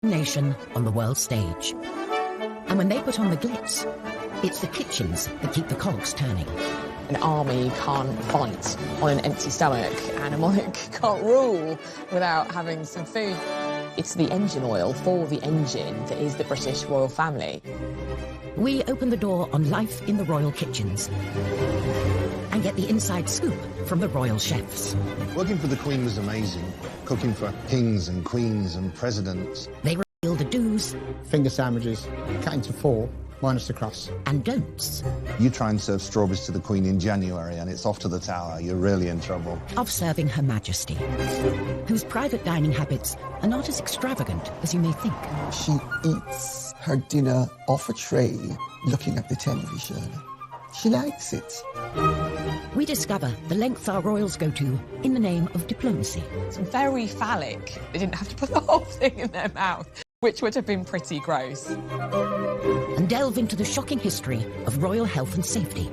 nation on the world stage. And when they put on the glitz, it's the kitchens that keep the cogs turning. An army can't fight on an empty stomach, and a monarch can't rule without having some food. It's the engine oil for the engine that is the British royal family. We open the door on life in the royal kitchens and get the inside scoop from the royal chefs. Working for the Queen was amazing. Cooking for kings and queens and presidents. They reveal the do's. Finger sandwiches, cut into 4, minus the crust. And don'ts. You try and serve strawberries to the Queen in January and it's off to the Tower. You're really in trouble. Of serving Her Majesty, whose private dining habits are not as extravagant as you may think. She eats her dinner off a tray, looking at the television. She likes it. We discover the lengths our royals go to in the name of diplomacy. It's very phallic. They didn't have to put the whole thing in their mouth, which would have been pretty gross. And delve into the shocking history of royal health and safety.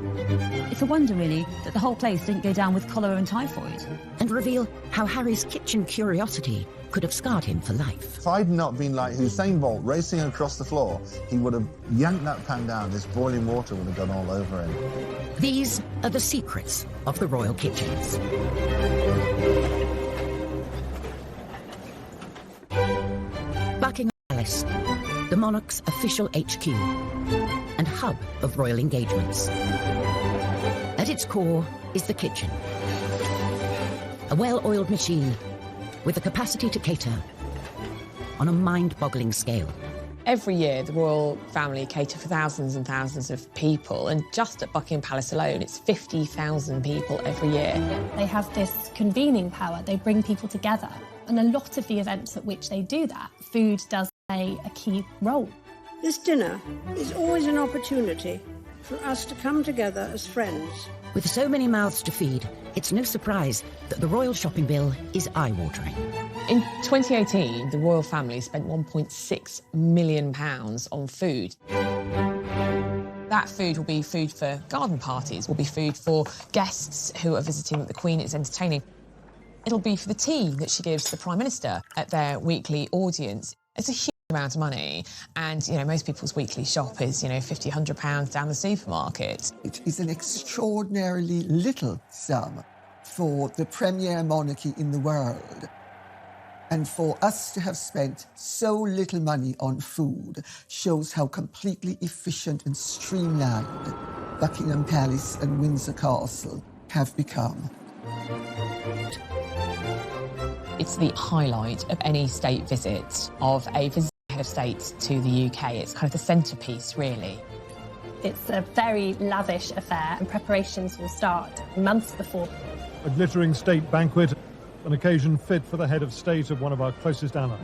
It's a wonder, really, that the whole place didn't go down with cholera and typhoid. And reveal how Harry's kitchen curiosity could have scarred him for life. If I'd not been like Usain Bolt racing across the floor, he would have yanked that pan down. This boiling water would have gone all over him. These are the secrets of the royal kitchens. Buckingham Palace, the monarch's official HQ and hub of royal engagements. At its core is the kitchen, a well-oiled machine with the capacity to cater on a mind-boggling scale. Every year, the royal family cater for thousands and thousands of people, and just at Buckingham Palace alone, it's 50,000 people every year. They have this convening power. They bring people together. And a lot of the events at which they do that, food does play a key role. This dinner is always an opportunity for us to come together as friends. With so many mouths to feed, it's no surprise that the royal shopping bill is eye-watering. In 2018, the royal family spent £1.6 million on food. That food will be food for garden parties, will be food for guests who are visiting that the Queen is entertaining. It'll be for the tea that she gives the Prime Minister at their weekly audience. It's a huge amount of money, and, you know, most people's weekly shop is, you know, £50, £100 down the supermarket. It is an extraordinarily little sum for the premier monarchy in the world. And for us to have spent so little money on food shows how completely efficient and streamlined Buckingham Palace and Windsor Castle have become. It's the highlight of any state visit, of a visiting head of state to the UK. It's kind of the centrepiece, really. It's a very lavish affair, and preparations will start months before. A glittering state banquet, an occasion fit for the head of state of one of our closest allies.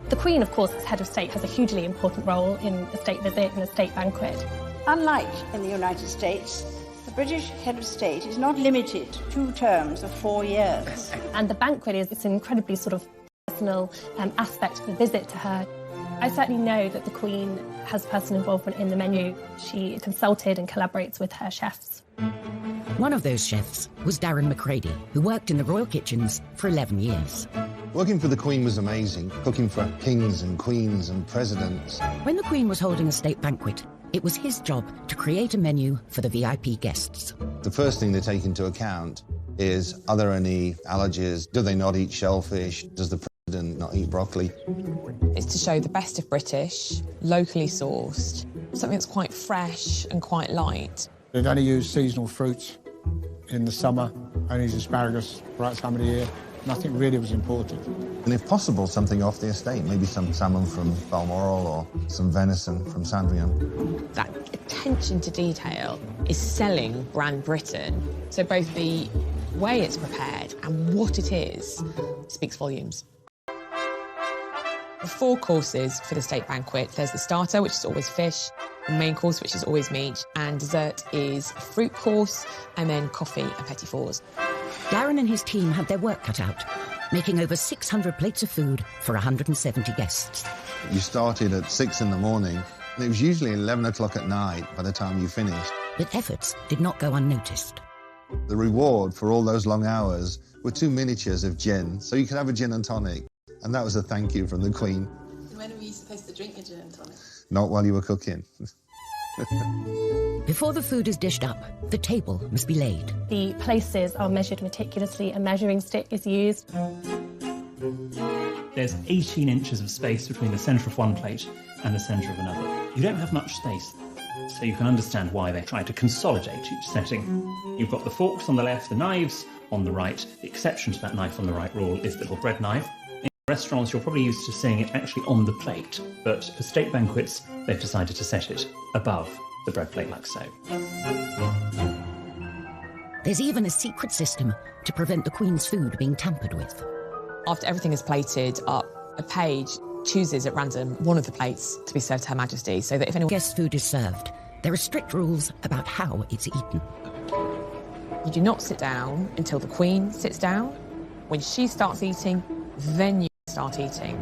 The Queen, of course, as head of state, has a hugely important role in a state visit and a state banquet. Unlike in the United States, the British head of state is not limited to 2 terms of 4 years. And the banquet is an incredibly sort of personal aspect of the visit to her. I certainly know that the Queen has personal involvement in the menu. She consulted and collaborates with her chefs. One of those chefs was Darren McCready, who worked in the royal kitchens for 11 years. Working for the Queen was amazing. Cooking for kings and queens and presidents. When the Queen was holding a state banquet, it was his job to create a menu for the VIP guests. The first thing they take into account is, are there any allergies? Do they not eat shellfish? Does the president not eat broccoli? It's to show the best of British, locally sourced, something that's quite fresh and quite light. They'd only use seasonal fruits in the summer, only use asparagus right that time of the year. Nothing really was imported. And if possible, something off the estate, maybe some salmon from Balmoral or some venison from Sandringham. That attention to detail is selling brand Britain. So both the way it's prepared and what it is speaks volumes. The 4 courses for the state banquet. There's the starter, which is always fish, the main course, which is always meat, and dessert is a fruit course, and then coffee and petit fours. Darren and his team had their work cut out, making over 600 plates of food for 170 guests. You started at 6 in the morning, and it was usually 11 o'clock at night by the time you finished. But efforts did not go unnoticed. The reward for all those long hours were 2 miniatures of gin, so you could have a gin and tonic. And that was a thank you from the Queen. When are we supposed to drink a gin and tonic? Not while you were cooking. Before the food is dished up, the table must be laid. The places are measured meticulously. A measuring stick is used. There's 18 inches of space between the centre of one plate and the centre of another. You don't have much space, so you can understand why they try to consolidate each setting. You've got the forks on the left, the knives on the right. The exception to that knife on the right rule is the little bread knife. In restaurants, you're probably used to seeing it actually on the plate, but for state banquets, they've decided to set it above the bread plate like so. There's even a secret system to prevent the Queen's food being tampered with. After everything is plated up, a page chooses at random one of the plates to be served to Her Majesty, so that if anyone guest food is served, there are strict rules about how it's eaten. You do not sit down until the Queen sits down. When she starts eating, then you start eating.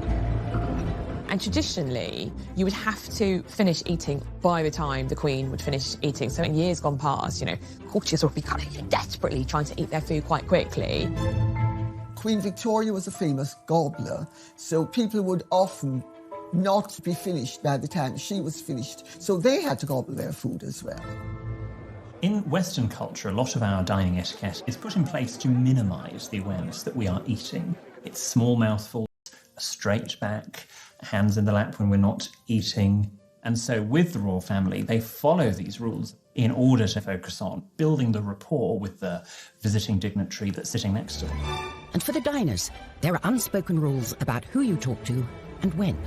And traditionally, you would have to finish eating by the time the Queen would finish eating. So in years gone past, you know, courtiers would be kind of desperately trying to eat their food quite quickly. Queen Victoria was a famous gobbler, so people would often not be finished by the time she was finished. So they had to gobble their food as well. In Western culture, a lot of our dining etiquette is put in place to minimise the awareness that we are eating. It's small mouthfuls, a straight back, hands in the lap when we're not eating. And so with the royal family, they follow these rules in order to focus on building the rapport with the visiting dignitary that's sitting next to them. And for the diners, there are unspoken rules about who you talk to and when.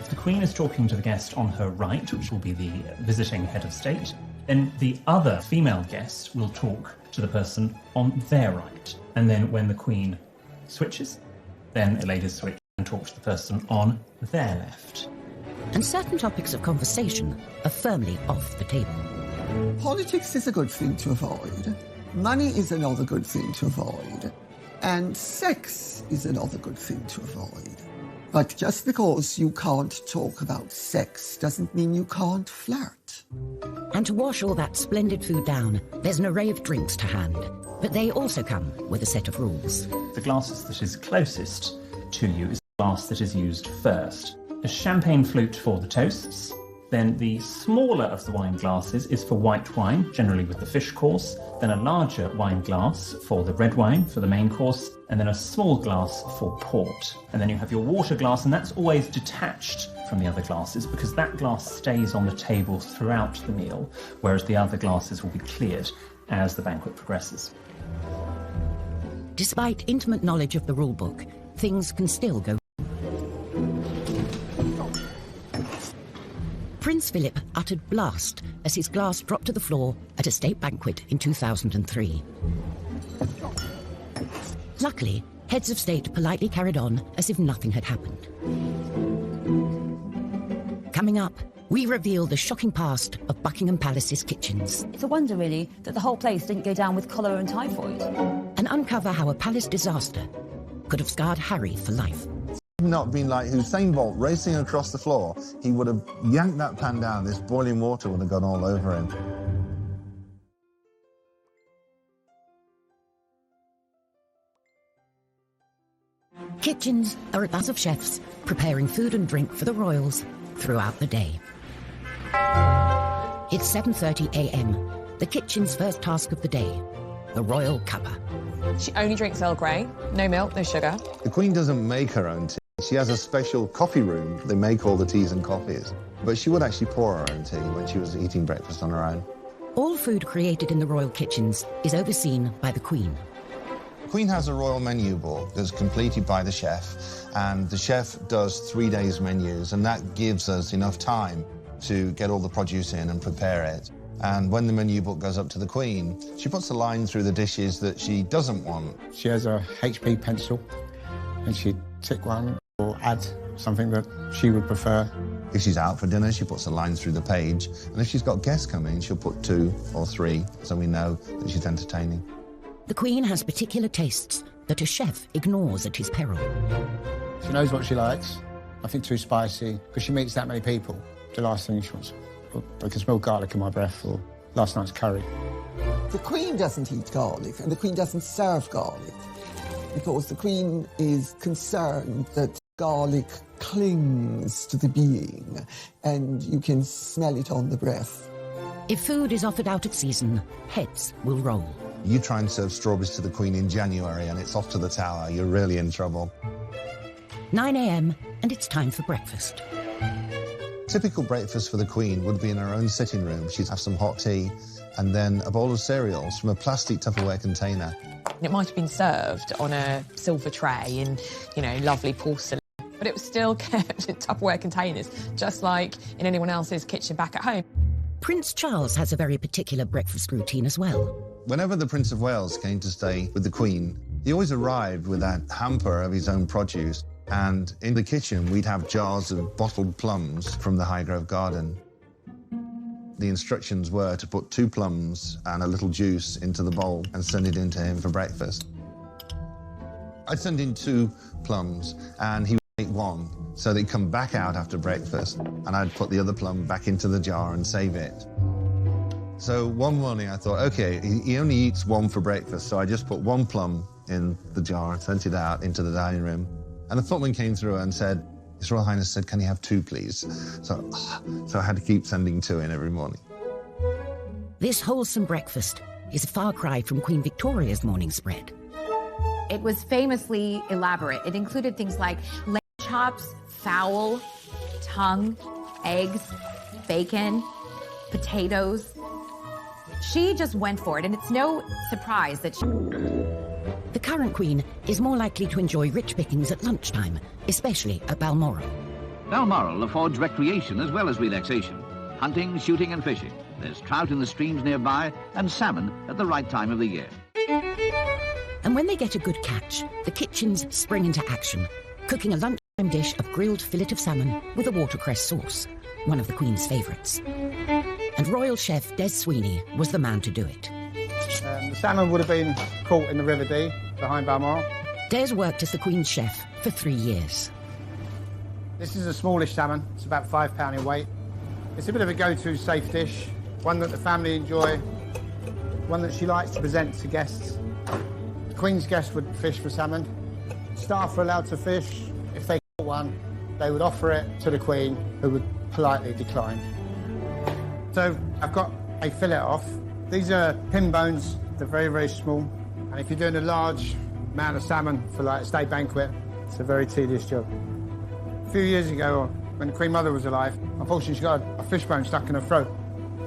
If the Queen is talking to the guest on her right, which will be the visiting head of state, then the other female guest will talk to the person on their right. And then when the Queen switches, then the ladies switch and talk to the person on their left. And certain topics of conversation are firmly off the table. Politics is a good thing to avoid. Money is another good thing to avoid. And sex is another good thing to avoid. But just because you can't talk about sex doesn't mean you can't flirt. And to wash all that splendid food down, there's an array of drinks to hand. But they also come with a set of rules. The glasses that is closest to you is the glass that is used first. A champagne flute for the toasts. Then the smaller of the wine glasses is for white wine, generally with the fish course. Then a larger wine glass for the red wine, for the main course. And then a small glass for port. And then you have your water glass, and that's always detached from the other glasses because that glass stays on the table throughout the meal, whereas the other glasses will be cleared as the banquet progresses. Despite intimate knowledge of the rule book, things can still go. Prince Philip uttered blast as his glass dropped to the floor at a state banquet in 2003. Luckily, heads of state politely carried on as if nothing had happened. Coming up, we reveal the shocking past of Buckingham Palace's kitchens. It's a wonder, really, that the whole place didn't go down with cholera and typhoid. And uncover how a palace disaster could have scarred Harry for life. Not been like Usain Bolt racing across the floor, he would have yanked that pan down, this boiling water would have gone all over him. Kitchens are a buzz of chefs preparing food and drink for the royals throughout the day. It's 7:30 a.m., the kitchen's first task of the day, the royal cuppa. She only drinks Earl Grey, no milk, no sugar. The Queen doesn't make her own tea. She has a special coffee room. They make all the teas and coffees. But she would actually pour her own tea when she was eating breakfast on her own. All food created in the royal kitchens is overseen by the Queen. The Queen has a royal menu book that's completed by the chef, and the chef does 3 days menus, and that gives us enough time to get all the produce in and prepare it. And when the menu book goes up to the Queen, she puts a line through the dishes that she doesn't want. She has a HP pencil, and she'd tick one or add something that she would prefer. If she's out for dinner, she puts a line through the page, and if she's got guests coming, she'll put 2 or 3, so we know that she's entertaining. The Queen has particular tastes that a chef ignores at his peril. She knows what she likes, nothing too spicy, because she meets that many people. The last thing she wants, I can smell garlic in my breath, or last night's curry. The Queen doesn't eat garlic, and the Queen doesn't serve garlic. because the Queen is concerned that garlic clings to the being and you can smell it on the breath. If food is offered out of season, heads will roll. You try and serve strawberries to the Queen in January and it's off to the tower, you're really in trouble. 9 a.m. and it's time for breakfast. Typical breakfast for the Queen would be in her own sitting room. She'd have some hot tea and then a bowl of cereals from a plastic Tupperware container. It might have been served on a silver tray in, lovely porcelain, but it was still kept in Tupperware containers, just like in anyone else's kitchen back at home. Prince Charles has a very particular breakfast routine as well. Whenever the Prince of Wales came to stay with the Queen, he always arrived with a hamper of his own produce. And in the kitchen, we'd have jars of bottled plums from the Highgrove Garden. The instructions were to put 2 plums and a little juice into the bowl and send it in to him for breakfast. I'd send in 2 plums and he would make 1, so they'd come back out after breakfast and I'd put the other plum back into the jar and save it. So one morning I thought, OK, he only eats 1 for breakfast, so I just put 1 plum in the jar and sent it out into the dining room. And the footman came through and said, His Royal Highness said, can he have 2, please? So I had to keep sending 2 in every morning. This wholesome breakfast is a far cry from Queen Victoria's morning spread. It was famously elaborate. It included things like lamb chops, fowl, tongue, eggs, bacon, potatoes. She just went for it, and it's no surprise that The current Queen is more likely to enjoy rich pickings at lunchtime, especially at Balmoral. Balmoral affords recreation as well as relaxation. Hunting, shooting and fishing. There's trout in the streams nearby and salmon at the right time of the year. And when they get a good catch, the kitchens spring into action, cooking a lunchtime dish of grilled fillet of salmon with a watercress sauce, one of the Queen's favourites. And royal chef Des Sweeney was the man to do it. The salmon would have been caught in the River Dee behind Balmoral. Des worked as the Queen's chef for 3 years. This is a smallish salmon. It's about £5 in weight. It's a bit of a go-to safe dish, one that the family enjoy, one that she likes to present to guests. The Queen's guests would fish for salmon. Staff were allowed to fish. If they caught one, they would offer it to the Queen, who would politely decline. So I've got a fillet off. These are pin bones. They're very, very small. And if you're doing a large amount of salmon for like a state banquet, it's a very tedious job. A few years ago, when the Queen Mother was alive, unfortunately she got a fish bone stuck in her throat.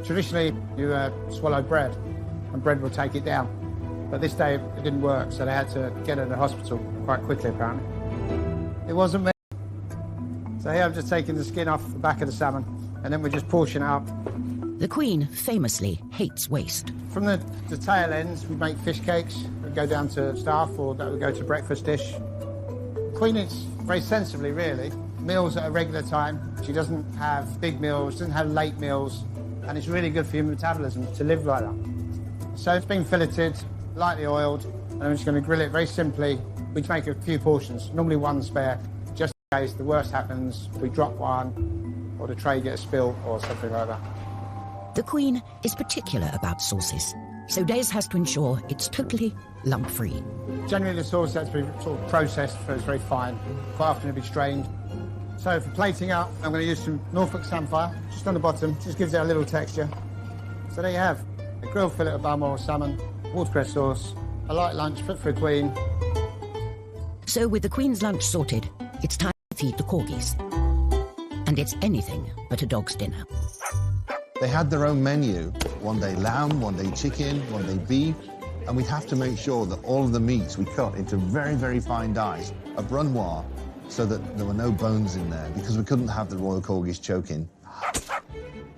Traditionally, you swallow bread, and bread will take it down. But this day, it didn't work, so they had to get her to the hospital quite quickly, apparently. It wasn't me. So here I've just taken the skin off the back of the salmon, and then we just portion it up. The Queen famously hates waste. From the tail ends, we make fish cakes that go down to staff, or that would go to breakfast dish. The Queen eats very sensibly, really. Meals at a regular time. She doesn't have big meals, doesn't have late meals, and it's really good for your metabolism to live like that. So it's been filleted, lightly oiled, and I'm just going to grill it very simply. We make a few portions, normally 1 spare, just in case the worst happens, we drop one, or the tray gets spilled, or something like that. The Queen is particular about sauces, so Des has to ensure it's totally lump-free. Generally the sauce has to be sort of processed so it's very fine. Quite often it'll be strained. So for plating up, I'm going to use some Norfolk Samphire, just on the bottom, just gives it a little texture. So there you have a grilled fillet of Balmoral salmon, watercress sauce, a light lunch fit for a Queen. So with the Queen's lunch sorted, it's time to feed the corgis. And it's anything but a dog's dinner. They had their own menu. One day lamb, one day chicken, one day beef. And we'd have to make sure that all of the meats we cut into very, very fine dice, a brunoise, so that there were no bones in there, because we couldn't have the royal corgis choking.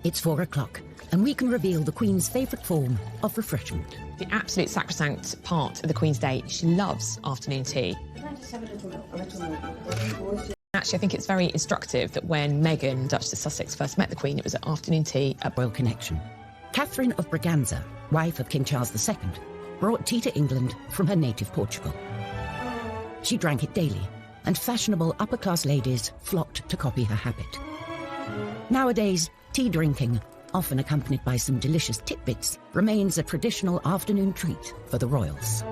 It's 4 o'clock, and we can reveal the Queen's favourite form of refreshment. The absolute sacrosanct part of the Queen's day, she loves afternoon tea. Can I just have a little milk? Actually, I think it's very instructive that when Meghan, Duchess of Sussex, first met the Queen, it was at afternoon tea at Royal Connection. Catherine of Braganza, wife of King Charles II, brought tea to England from her native Portugal. She drank it daily, and fashionable upper-class ladies flocked to copy her habit. Nowadays, tea drinking, often accompanied by some delicious titbits, remains a traditional afternoon treat for the royals.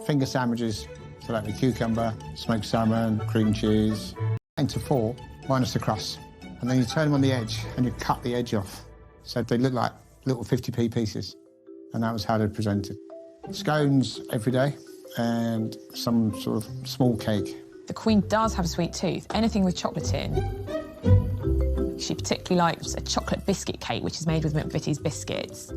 Finger sandwiches So that'd be cucumber, smoked salmon, cream cheese, into 4, minus the crust. And then you turn them on the edge and you cut the edge off. So they look like little 50p pieces. And that was how they're presented. Scones every day and some sort of small cake. The Queen does have a sweet tooth. Anything with chocolate in. She particularly likes a chocolate biscuit cake, which is made with McVitie's biscuits.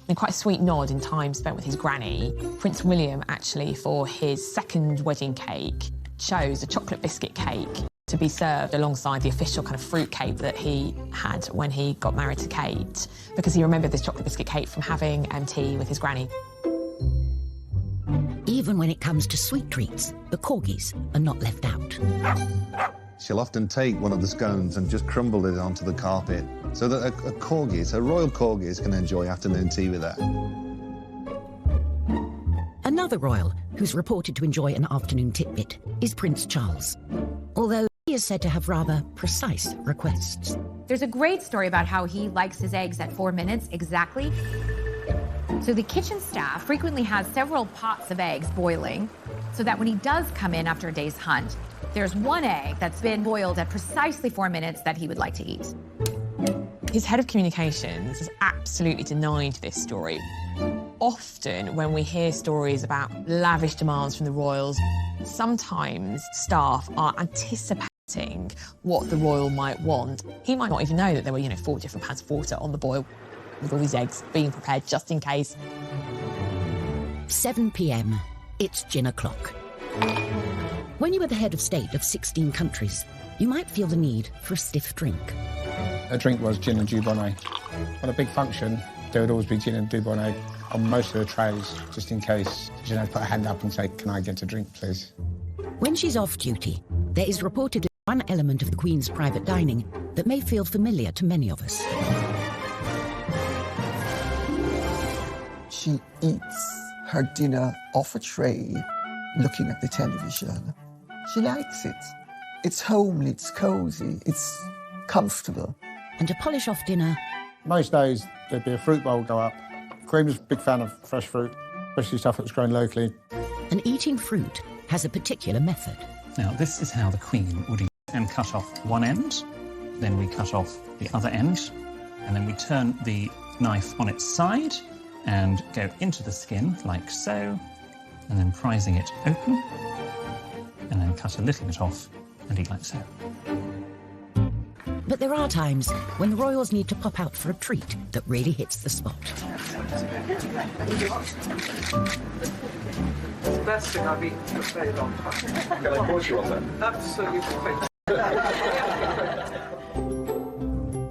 And quite a sweet nod in time spent with his granny. Prince William, actually, for his second wedding cake, chose a chocolate biscuit cake to be served alongside the official kind of fruit cake that he had when he got married to Kate, because he remembered this chocolate biscuit cake from having tea with his granny. Even when it comes to sweet treats, the corgis are not left out. She'll often take one of the scones and just crumble it onto the carpet so that a royal corgis can enjoy afternoon tea with her. Another royal who's reported to enjoy an afternoon titbit is Prince Charles, although he is said to have rather precise requests. There's a great story about how he likes his eggs at 4 minutes exactly. So the kitchen staff frequently has several pots of eggs boiling so that when he does come in after a day's hunt, there's one egg that's been boiled at precisely 4 minutes that he would like to eat. His head of communications has absolutely denied this story. Often when we hear stories about lavish demands from the royals, sometimes staff are anticipating what the royal might want. He might not even know that there were, 4 different pans of water on the boil with all these eggs being prepared just in case. 7 p.m. It's gin o'clock. When you are the head of state of 16 countries, you might feel the need for a stiff drink. A drink was gin and Dubonnet. On a big function, there would always be gin and Dubonnet on most of the trays, just in case. She'd have to put a hand up and say, "Can I get a drink, please?" When she's off duty, there is reportedly one element of the Queen's private dining that may feel familiar to many of us. She eats her dinner off a tray, looking at the television. She likes it. It's homely, it's cosy, it's comfortable. And to polish off dinner... Most days, there'd be a fruit bowl go up. Queen was a big fan of fresh fruit, especially stuff that was grown locally. And eating fruit has a particular method. Now, this is how the Queen would eat and cut off one end, then we cut off the other end, and then we turn the knife on its side and go into the skin like so, and then prising it open, and then cut a little bit off and eat like so. But there are times when the royals need to pop out for a treat that really hits the spot. It's the best thing I've eaten for a very long time. Can I course you on that? Absolutely.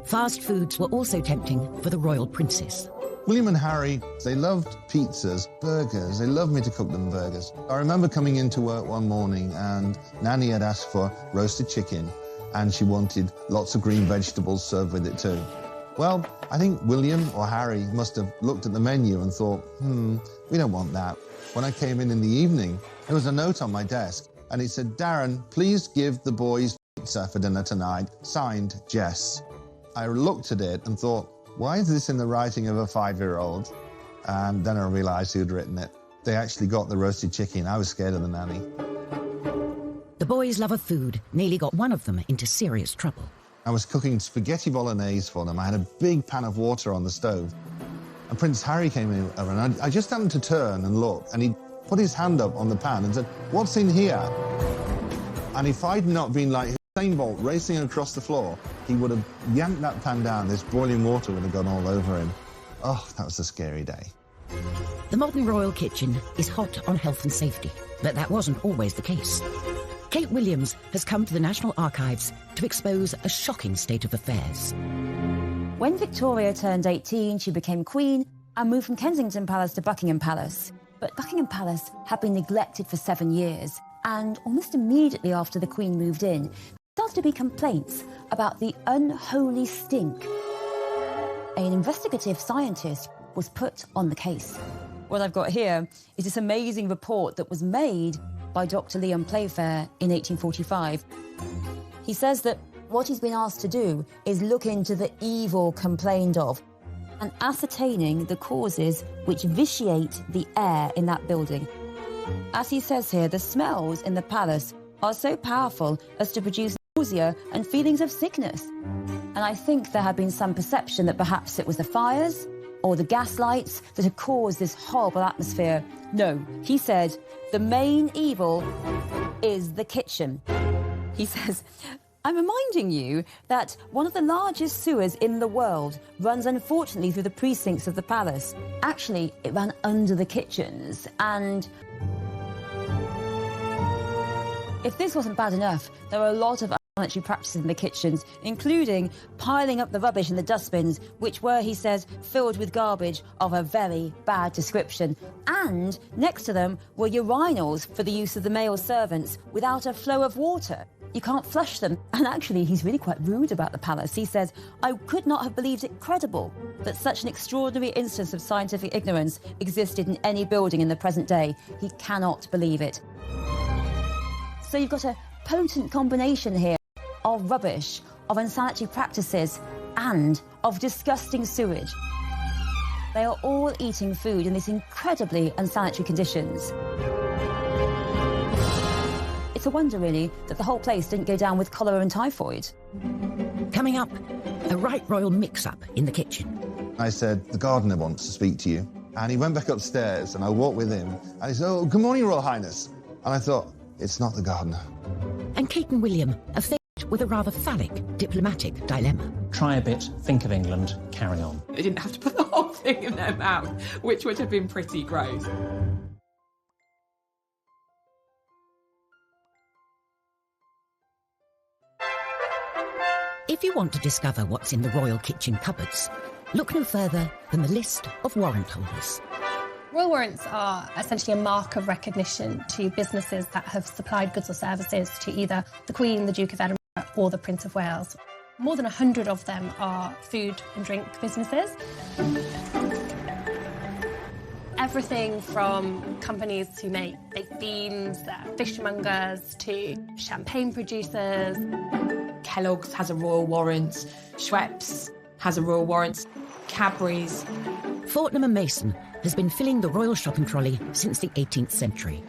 Fast foods were also tempting for the royal princess. William and Harry, they loved pizzas, burgers. They loved me to cook them burgers. I remember coming into work one morning and Nanny had asked for roasted chicken and she wanted lots of green vegetables served with it too. Well, I think William or Harry must have looked at the menu and thought, we don't want that. When I came in the evening, there was a note on my desk and it said, "Darren, please give the boys pizza for dinner tonight, signed Jess." I looked at it and thought, why is this in the writing of a 5-year-old? And then I realised who'd written it. They actually got the roasted chicken. I was scared of the nanny. The boys' love of food nearly got one of them into serious trouble. I was cooking spaghetti bolognese for them. I had a big pan of water on the stove. And Prince Harry came over and I just happened to turn and look and he put his hand up on the pan and said, "What's in here?" And if I'd not been like Usain Bolt racing across the floor, he would have yanked that pan down. This boiling water would have gone all over him. Oh, that was a scary day. The modern royal kitchen is hot on health and safety, but that wasn't always the case. Kate Williams has come to the National Archives to expose a shocking state of affairs. When Victoria turned 18, she became queen and moved from Kensington Palace to Buckingham Palace. But Buckingham Palace had been neglected for 7 years, and almost immediately after the Queen moved in, there started to be complaints about the unholy stink. An investigative scientist was put on the case. What I've got here is this amazing report that was made by Dr. Leon Playfair in 1845. He says that what he's been asked to do is look into the evil complained of and ascertaining the causes which vitiate the air in that building. As he says here, the smells in the palace are so powerful as to produce nausea and feelings of sickness. And I think there had been some perception that perhaps it was the fires or the gas lights that had caused this horrible atmosphere. No, he said, the main evil is the kitchen. He says, I'm reminding you that one of the largest sewers in the world runs, unfortunately, through the precincts of the palace. Actually, it ran under the kitchens, and if this wasn't bad enough, there are a lot of unsanitary practices in the kitchens, including piling up the rubbish in the dustbins, which were, he says, filled with garbage of a very bad description. And next to them were urinals for the use of the male servants without a flow of water. You can't flush them. And actually, he's really quite rude about the palace. He says, I could not have believed it credible that such an extraordinary instance of scientific ignorance existed in any building in the present day. He cannot believe it. So you've got a potent combination here of rubbish, of unsanitary practices, and of disgusting sewage. They are all eating food in these incredibly unsanitary conditions. It's a wonder, really, that the whole place didn't go down with cholera and typhoid. Coming up, a right royal mix-up in the kitchen. I said, the gardener wants to speak to you. And he went back upstairs, and I walked with him, and he said, oh, good morning, Royal Highness. And I thought, it's not the gardener. And Kate and William are faced with a rather phallic diplomatic dilemma. Try a bit, think of England, carry on. They didn't have to put the whole thing in their mouth, which would have been pretty gross. If you want to discover what's in the royal kitchen cupboards, look no further than the list of warrant holders. Royal warrants are essentially a mark of recognition to businesses that have supplied goods or services to either the Queen, the Duke of Edinburgh, or the Prince of Wales. More than 100 of them are food and drink businesses. Everything from companies who make baked beans, fishmongers, to champagne producers. Kellogg's has a royal warrant, Schweppes has a royal warrant, Cadbury's. Fortnum & Mason has been filling the royal shopping trolley since the 18th century.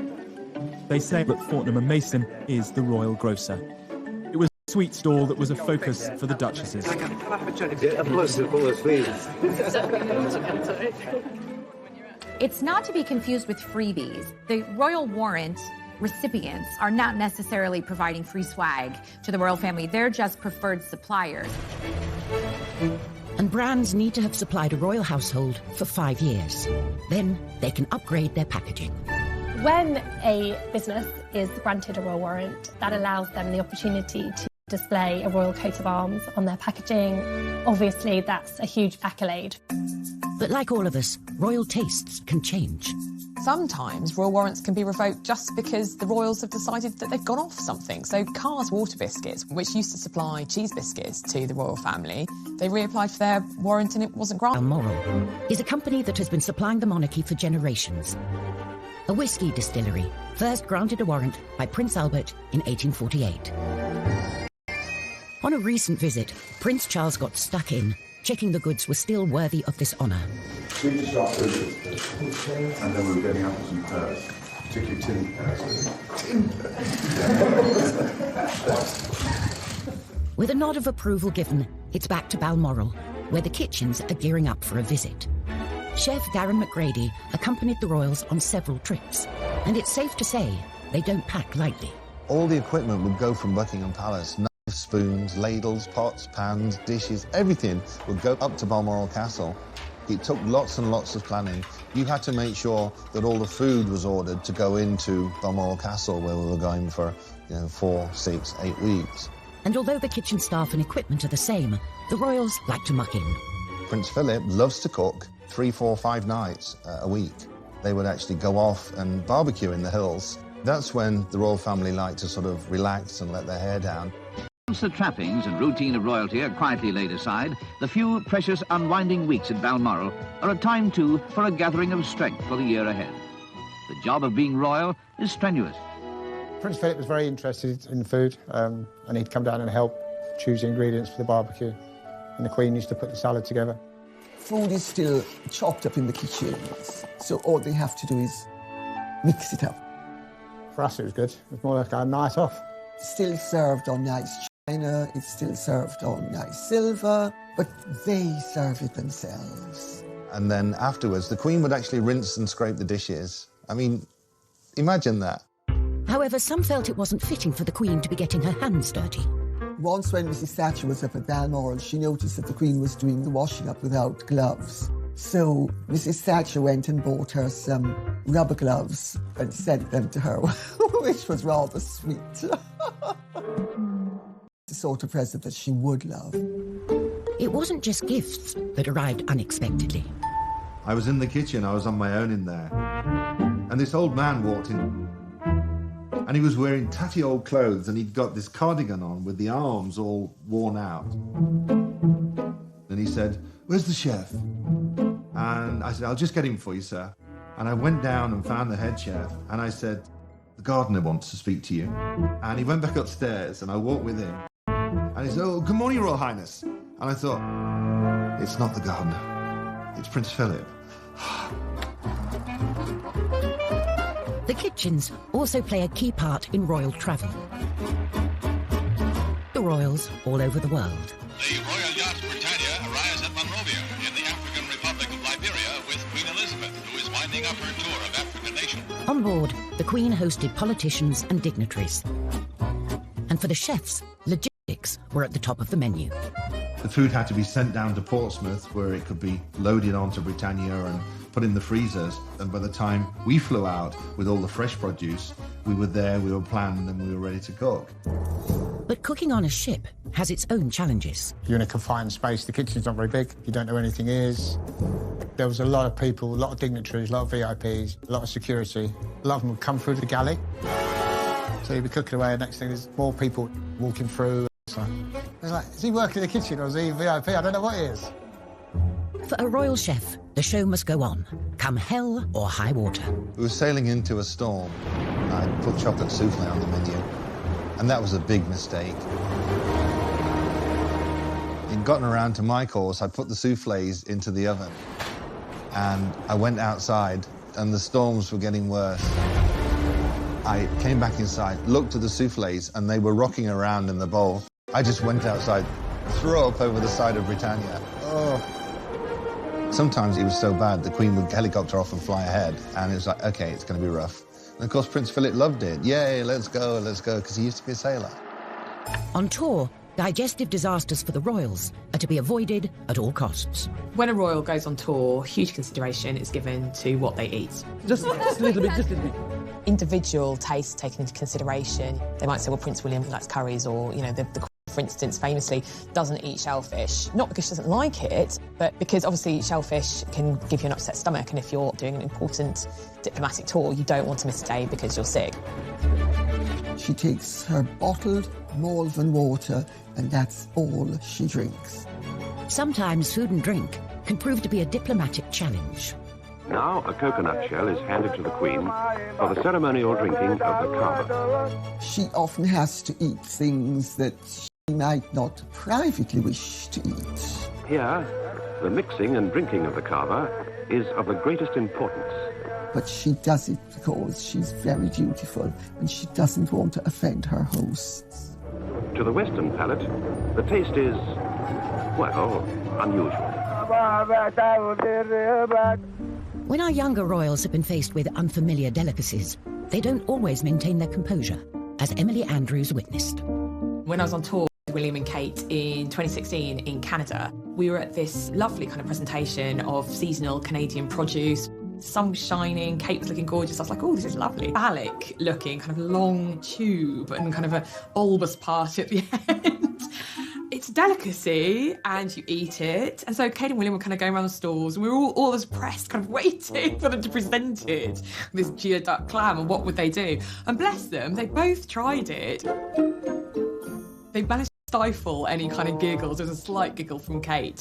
They say that Fortnum & Mason is the royal grocer. It was a sweet stall that was a focus for the duchesses. It's not to be confused with freebies. The royal warrant recipients are not necessarily providing free swag to the royal family. They're just preferred suppliers. And brands need to have supplied a royal household for 5 years. Then they can upgrade their packaging. When a business is granted a royal warrant, that allows them the opportunity to display a royal coat of arms on their packaging. Obviously, that's a huge accolade. But like all of us, royal tastes can change. Sometimes royal warrants can be revoked just because the royals have decided that they've gone off something. So Carr's Water Biscuits, which used to supply cheese biscuits to the royal family, they reapplied for their warrant and it wasn't granted. Balmoral is a company that has been supplying the monarchy for generations. A whiskey distillery, first granted a warrant by Prince Albert in 1848. On a recent visit, Prince Charles got stuck in, checking the goods were still worthy of this honour. Swedish shop and then we were getting up some pears, particularly tin pears. With a nod of approval given, it's back to Balmoral, where the kitchens are gearing up for a visit. Chef Darren McGrady accompanied the royals on several trips, and it's safe to say they don't pack lightly. All the equipment would go from Buckingham Palace. Knives, spoons, ladles, pots, pans, dishes, everything would go up to Balmoral Castle. It took lots and lots of planning. You had to make sure that all the food was ordered to go into Balmoral Castle, where we were going for 4, 6, 8 weeks. And although the kitchen staff and equipment are the same, the royals like to muck in. Prince Philip loves to cook 3, 4, 5 nights a week. They would actually go off and barbecue in the hills. That's when the royal family liked to sort of relax and let their hair down. Once the trappings and routine of royalty are quietly laid aside, the few precious unwinding weeks at Balmoral are a time, too, for a gathering of strength for the year ahead. The job of being royal is strenuous. Prince Philip was very interested in food, and he'd come down and help choose the ingredients for the barbecue. And the Queen used to put the salad together. Food is still chopped up in the kitchens, so all they have to do is mix it up. For us, it was good. It was more like a night off. Still served on nice china, it's still served on nice silver, but they serve it themselves. And then afterwards, the Queen would actually rinse and scrape the dishes. I mean, imagine that. However, some felt it wasn't fitting for the Queen to be getting her hands dirty. Once when Mrs. Thatcher was up at Balmoral, she noticed that the Queen was doing the washing up without gloves. So Mrs. Thatcher went and bought her some rubber gloves and sent them to her, which was rather sweet. The sort of present that she would love. It wasn't just gifts that arrived unexpectedly. I was in the kitchen, I was on my own in there. And this old man walked in. And he was wearing tatty old clothes, and he'd got this cardigan on with the arms all worn out. And he said, "Where's the chef?" And I said, "I'll just get him for you, sir." And I went down and found the head chef, and I said, "The gardener wants to speak to you." And he went back upstairs, and I walked with him. And he said, "Oh, good morning, Royal Highness." And I thought, it's not the gardener, it's Prince Philip. The kitchens also play a key part in royal travel. The royals all over the world. The Royal Yacht Britannia arrives at Monrovia in the African Republic of Liberia with Queen Elizabeth, who is winding up her tour of African nations. On board, the Queen hosted politicians and dignitaries. And for the chefs, logistics were at the top of the menu. The food had to be sent down to Portsmouth, where it could be loaded onto Britannia and put in the freezers. And by the time we flew out with all the fresh produce, we were there, we were planned, and we were ready to cook. But cooking on a ship has its own challenges. You're in a confined space, the kitchen's not very big, you don't know where anything is. There was a lot of people, a lot of dignitaries, a lot of VIPs, a lot of security. A lot of them would come through the galley. So you'd be cooking away, and next thing there's more people walking through. So it's like, is he working in the kitchen or is he VIP? I don't know what he is. For a royal chef, the show must go on, come hell or high water. We were sailing into a storm. I put chocolate souffle on the menu, and that was a big mistake. He'd gotten around to my course, I put the soufflés into the oven, and I went outside, and the storms were getting worse. I came back inside, looked at the soufflés, and they were rocking around in the bowl. I just went outside, threw up over the side of Britannia. Oh. Sometimes it was so bad, the Queen would helicopter off and fly ahead, and it was like, okay, it's going to be rough. And of course, Prince Philip loved it. Yay, let's go, because he used to be a sailor. On tour, digestive disasters for the royals are to be avoided at all costs. When a royal goes on tour, huge consideration is given to what they eat. Just a little bit. Individual tastes taken into consideration. They might say, well, Prince William likes curries, or, you know, the Queen, for instance, famously doesn't eat shellfish. Not because she doesn't like it, but because obviously shellfish can give you an upset stomach, and if you're doing an important diplomatic tour, you don't want to miss a day because you're sick. She takes her bottled Malvern water, and that's all she drinks. Sometimes food and drink can prove to be a diplomatic challenge. Now a coconut shell is handed to the Queen for the ceremonial drinking of the kava. She often has to eat things that she might not privately wish to eat. Here, the mixing and drinking of the kava is of the greatest importance. But she does it because she's very dutiful and she doesn't want to offend her hosts. To the Western palate, the taste is, well, unusual. When our younger royals have been faced with unfamiliar delicacies, they don't always maintain their composure, as Emily Andrews witnessed. When I was on tour with William and Kate in 2016 in Canada, we were at this lovely kind of presentation of seasonal Canadian produce. The sun was shining, Kate was looking gorgeous. I was like, oh, this is lovely. Phallic looking, kind of long tube and kind of a bulbous part at the end. It's a delicacy and you eat it. And so Kate and William were kind of going around the stalls, and we were all as pressed, kind of waiting for them to present it, this geoduck clam, and what would they do? And bless them, they both tried it. They managed to stifle any kind of giggles. There was a slight giggle from Kate.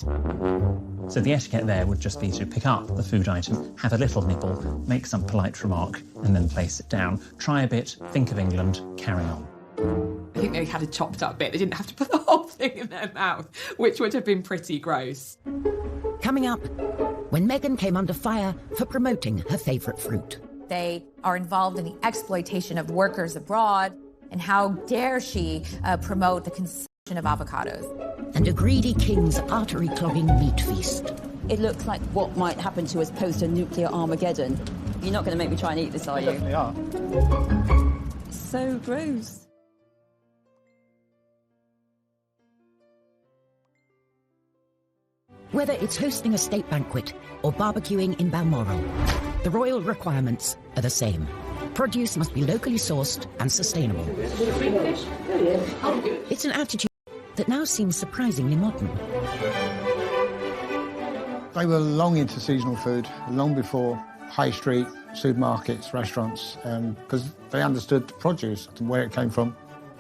So the etiquette there would just be to pick up the food item, have a little nibble, make some polite remark, and then place it down. Try a bit, think of England, carry on. I think they had a chopped up bit. They didn't have to put the whole thing in their mouth, which would have been pretty gross. Coming up, when Meghan came under fire for promoting her favourite fruit. They are involved in the exploitation of workers abroad. And how dare she promote the consumption of avocados? And a greedy king's artery-clogging meat feast. It looks like what might happen to us post a nuclear Armageddon. You're not going to make me try and eat this, are you? Definitely are. So gross. Whether it's hosting a state banquet or barbecuing in Balmoral, the royal requirements are the same. Produce must be locally sourced and sustainable. It's an attitude that now seems surprisingly modern. They were long into seasonal food, long before high street, supermarkets, restaurants, because they understood the produce and where it came from.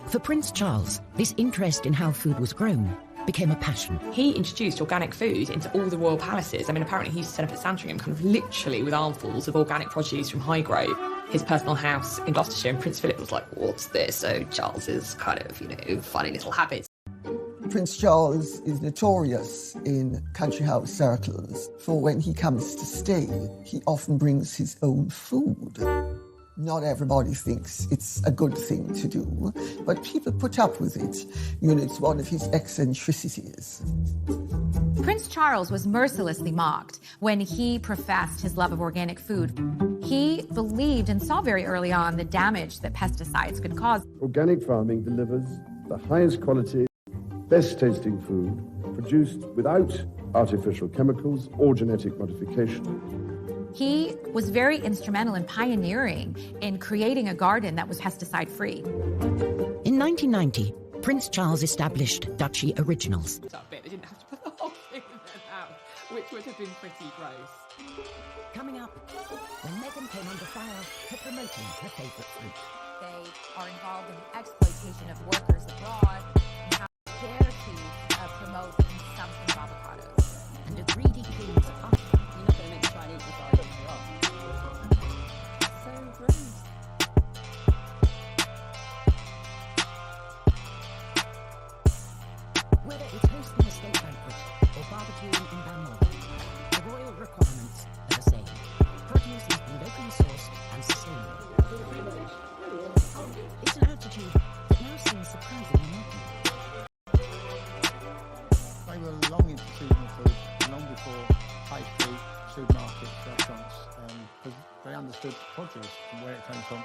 For Prince Charles, this interest in how food was grown became a passion. He introduced organic food into all the royal palaces. I mean, apparently he used to set up at Sandringham kind of literally with armfuls of organic produce from Highgrove. His personal house in Gloucestershire, and Prince Philip was like, what's this? So Charles's kind of, funny little habits. Prince Charles is notorious in country house circles for when he comes to stay, he often brings his own food. Not everybody thinks it's a good thing to do, but people put up with it. It's one of his eccentricities. Prince Charles was mercilessly mocked when he professed his love of organic food. He believed and saw very early on the damage that pesticides could cause. Organic farming delivers the highest quality, best tasting food produced without artificial chemicals or genetic modification. He was very instrumental in pioneering in creating a garden that was pesticide-free. In 1990, Prince Charles established Duchy Originals. They didn't have to put the whole thing in their mouth, which would have been pretty gross. Coming up, when Meghan came under fire for promoting her favourite fruit. They are involved in the exploitation of workers abroad and how dare to promote the consumption of avocados. And a greedy king's artery. You're not going to make me try and eat this, are you? So gross. Whether it's hosting a state banquet or barbecuing in Balmoral, the royal requirements are the same. Produce must be locally sourced and sustainable. It's an attitude that now seems surprisingly modern. They were long into seasonal food, long before high street, supermarkets, restaurants, because they understood the produce and where it came from.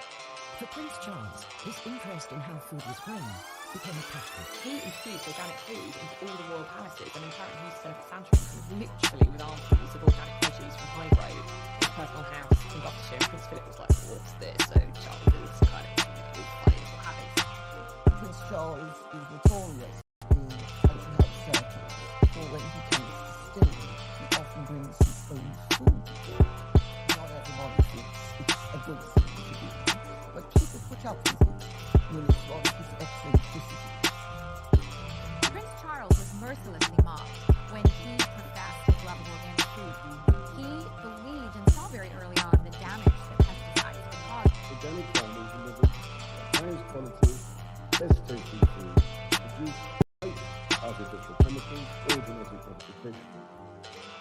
For Prince Charles, his interest in how food was grown became a passion. He introduced organic food into all the royal palaces. I mean, apparently he used to set up at Sandringham literally with armfuls of organic produce from Highgrove, his personal house in Gloucestershire. Prince Philip was like, what's this? So Charles's kind of, funny little habits. Prince Charles is notorious in country house circles for when he comes to stay, he often brings his own food. Not everybody thinks it's a good thing to do, but people put up with it. It's one of his eccentricities. Prince Charles was mercilessly mocked when he professed his love of organic food. He believed and saw very early on the damage that pesticides could cause. Organic farming delivers the highest quality, best tasting food produced without artificial chemicals or genetic modification.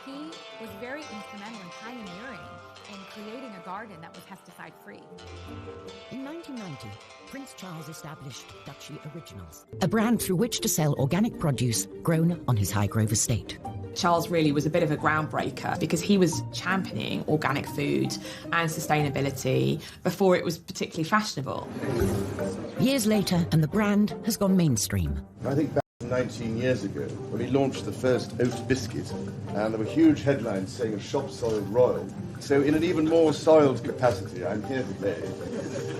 He was very instrumental in pioneering in creating a garden that was pesticide-free. In 1990, Prince Charles established Duchy Originals, a brand through which to sell organic produce grown on his Highgrove estate. Charles really was a bit of a groundbreaker because he was championing organic food and sustainability before it was particularly fashionable. Years later, and the brand has gone mainstream. I think back 19 years ago, when we launched the first oat biscuit, and there were huge headlines saying a shop soiled royal. So in an even more soiled capacity, I'm here today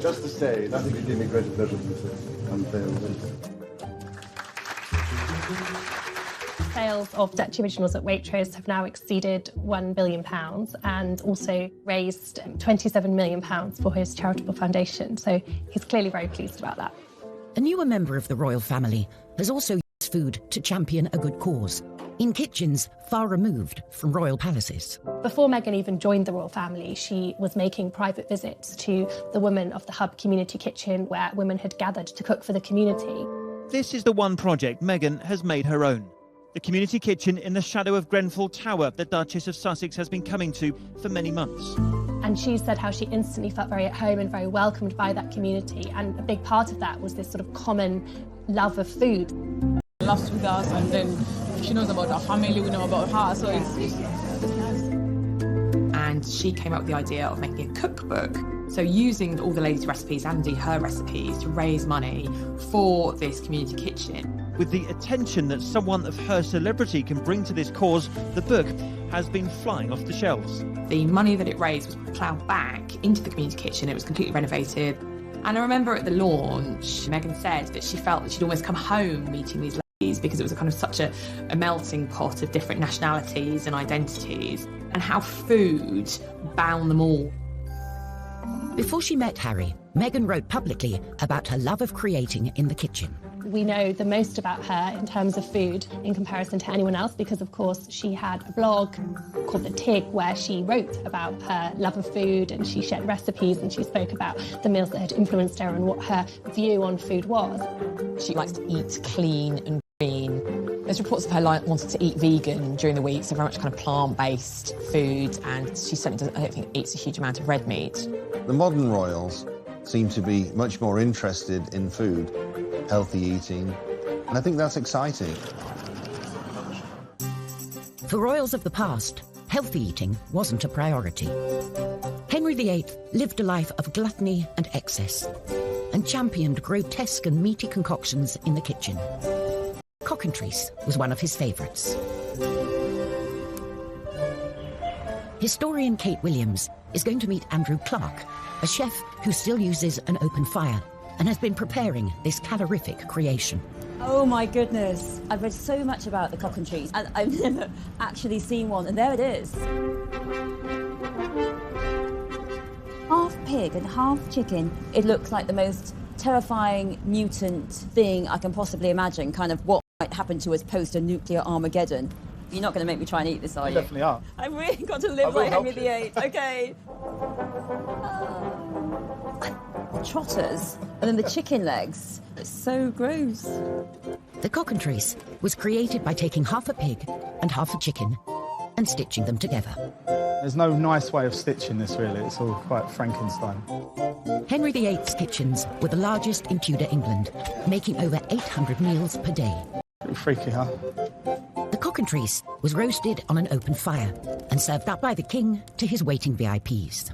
just to say nothing could give me greater pleasure than to unveil this. Sales of Duchy Originals at Waitrose have now exceeded £1 billion and also raised £27 million for his charitable foundation. So he's clearly very pleased about that. A newer member of the royal family has also used food to champion a good cause, in kitchens far removed from royal palaces. Before Meghan even joined the royal family, she was making private visits to the women of the Hub Community Kitchen, where women had gathered to cook for the community. This is the one project Meghan has made her own. The community kitchen in the shadow of Grenfell Tower the Duchess of Sussex has been coming to for many months. And she said how she instantly felt very at home and very welcomed by that community. And a big part of that was this sort of common love of food. She loves with us, and then she knows about our family, we know about her, so it's nice. And she came up with the idea of making a cookbook. So using all the ladies' recipes and indeed her recipes to raise money for this community kitchen. With the attention that someone of her celebrity can bring to this cause, the book has been flying off the shelves. The money that it raised was ploughed back into the community kitchen. It was completely renovated. And I remember at the launch, Megan said that she felt that she'd almost come home meeting these ladies because it was a kind of such a melting pot of different nationalities and identities, and how food bound them all. Before she met Harry, Megan wrote publicly about her love of creating in the kitchen. We know the most about her in terms of food in comparison to anyone else because, of course, she had a blog called The Tig where she wrote about her love of food and she shared recipes and she spoke about the meals that had influenced her and what her view on food was. She likes to eat clean and green. There's reports of her wanting to eat vegan during the week, so very much kind of plant-based food, and she certainly doesn't, I don't think, eats a huge amount of red meat. The modern royals seem to be much more interested in food, healthy eating, and I think that's exciting. For royals of the past, healthy eating wasn't a priority. Henry VIII lived a life of gluttony and excess, and championed grotesque and meaty concoctions in the kitchen. Cockentrice was one of his favourites. Historian Kate Williams is going to meet Andrew Clark, a chef who still uses an open fire and has been preparing this calorific creation. Oh my goodness, I've read so much about the cockentrice and I've never actually seen one, and there it is. Half pig and half chicken. It looks like the most terrifying mutant thing I can possibly imagine, kind of what might happen to us post a nuclear Armageddon. You're not going to make me try and eat this, are you? Definitely are. I've really got to live like Henry VIII. Okay. Trotters, and then the chicken legs. It's so gross. The cockentrice was created by taking half a pig and half a chicken and stitching them together. There's no nice way of stitching this, really. It's all quite Frankenstein. Henry VIII's kitchens were the largest in Tudor England, making over 800 meals per day. Pretty freaky, huh? The cockentrice was roasted on an open fire and served up by the king to his waiting VIPs.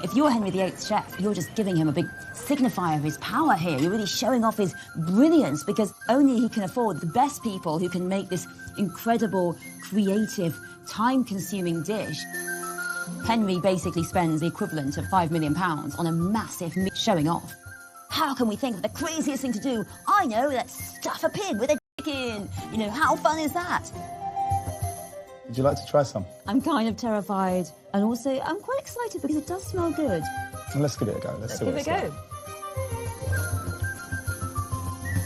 If you're Henry VIII's chef, you're just giving him a big signifier of his power here. You're really showing off his brilliance because only he can afford the best people who can make this incredible, creative, time-consuming dish. Henry basically spends the equivalent of £5 million on a massive showing off. How can we think of the craziest thing to do? I know, let's stuff a pig with a chicken. You know, how fun is that? Would you like to try some? I'm kind of terrified. And also, I'm quite excited because it does smell good. Well, let's give it a go. Let's see give what it a go. like.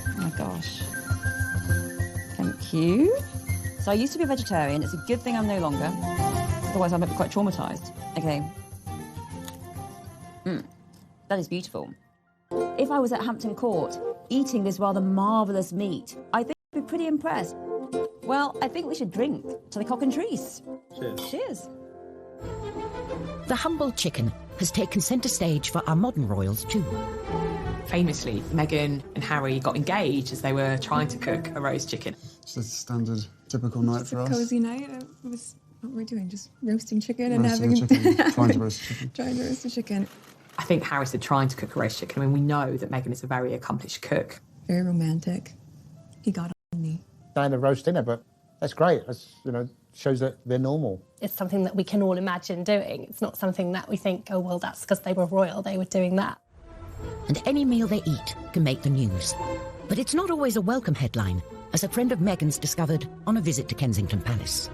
Oh my gosh. Thank you. So I used to be a vegetarian. It's a good thing I'm no longer. Otherwise, I might be quite traumatised. Okay. That is beautiful. If I was at Hampton Court eating this rather marvellous meat, I think I'd be pretty impressed. Well, I think we should drink to the cockentrice. Cheers. Cheers. The humble chicken has taken centre stage for our modern royals too. Famously, Meghan and Harry got engaged as they were trying to cook a roast chicken. Just a standard, typical night for us. Cozy night. It was what we're doing, just roasting chicken and Roasting having a chicken, trying to roast a chicken. trying to roast a chicken. I think Harry said trying to cook a roast chicken. I mean, we know that Meghan is a very accomplished cook. Very romantic. He got on me. Kind of roast dinner, but that's great. That's, you know, shows that they're normal. It's something that we can all imagine doing. It's not something that we think, oh, well, that's because they were royal, they were doing that. And any meal they eat can make the news. But it's not always a welcome headline, as a friend of Meghan's discovered on a visit to Kensington Palace.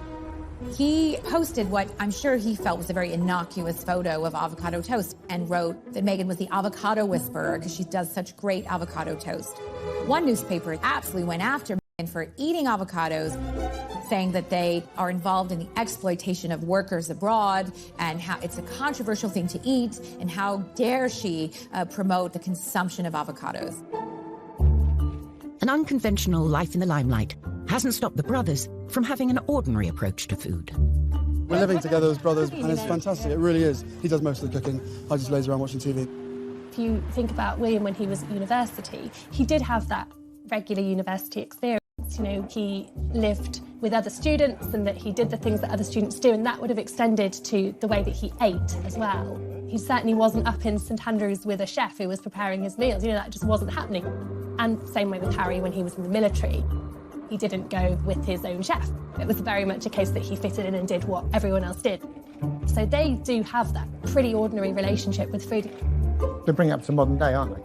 He posted what I'm sure he felt was a very innocuous photo of avocado toast and wrote that Meghan was the avocado whisperer because she does such great avocado toast. One newspaper absolutely went after Meghan for eating avocados, saying that they are involved in the exploitation of workers abroad and how it's a controversial thing to eat and how dare she promote the consumption of avocados. An unconventional life in the limelight hasn't stopped the brothers from having an ordinary approach to food. We're living together as brothers, and it's fantastic. It really is. He does most of the cooking. I just laze around watching TV. If you think about William when he was at university, he did have that regular university experience. You know, he lived with other students and that he did the things that other students do, and that would have extended to the way that he ate as well. He certainly wasn't up in St Andrews with a chef who was preparing his meals. You know, that just wasn't happening. And same way with Harry when he was in the military. He didn't go with his own chef. It was very much a case that he fitted in and did what everyone else did. So they do have that pretty ordinary relationship with food. They bring it up to modern day, aren't they?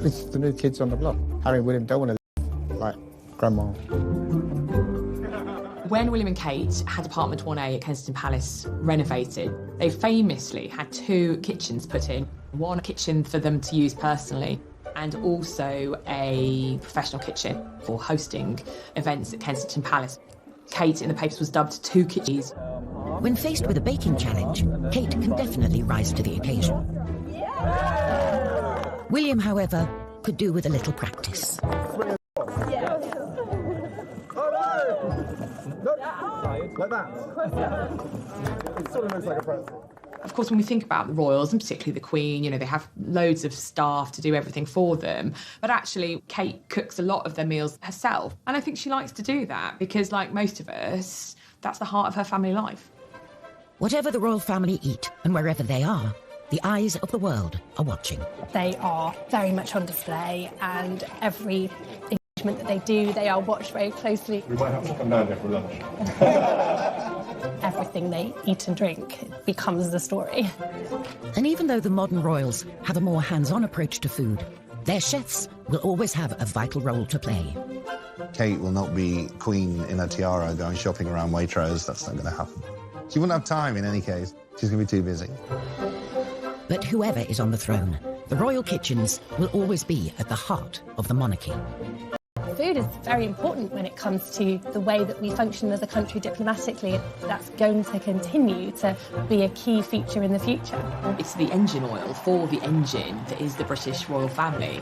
This is the new kids on the block. Harry and William don't want to live like grandma. When William and Kate had apartment 1A at Kensington Palace renovated, they famously had 2 kitchens put in. One kitchen for them to use personally, and also a professional kitchen for hosting events at Kensington Palace. Kate, in the papers, was dubbed 2 kitchens. When faced with a baking challenge, Kate can definitely rise to the occasion. William, however, could do with a little practice. Like that. It sort of looks like a pretzel. Of course, when we think about the royals, and particularly the Queen, you know, they have loads of staff to do everything for them. But actually, Kate cooks a lot of their meals herself. And I think she likes to do that because, like most of us, that's the heart of her family life. Whatever the royal family eat and wherever they are, the eyes of the world are watching. They are very much on display, and every engagement that they do, they are watched very closely. We might have to come down here for lunch. Everything they eat and drink becomes the story. And even though the modern royals have a more hands-on approach to food, their chefs will always have a vital role to play. Kate will not be queen in a tiara going shopping around Waitrose. That's not going to happen. She wouldn't have time in any case. She's going to be too busy. But whoever is on the throne, the royal kitchens will always be at the heart of the monarchy. Food is very important when it comes to the way that we function as a country diplomatically. That's going to continue to be a key feature in the future. It's the engine oil for the engine that is the British royal family.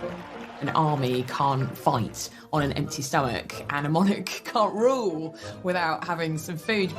An army can't fight on an empty stomach, and a monarch can't rule without having some food.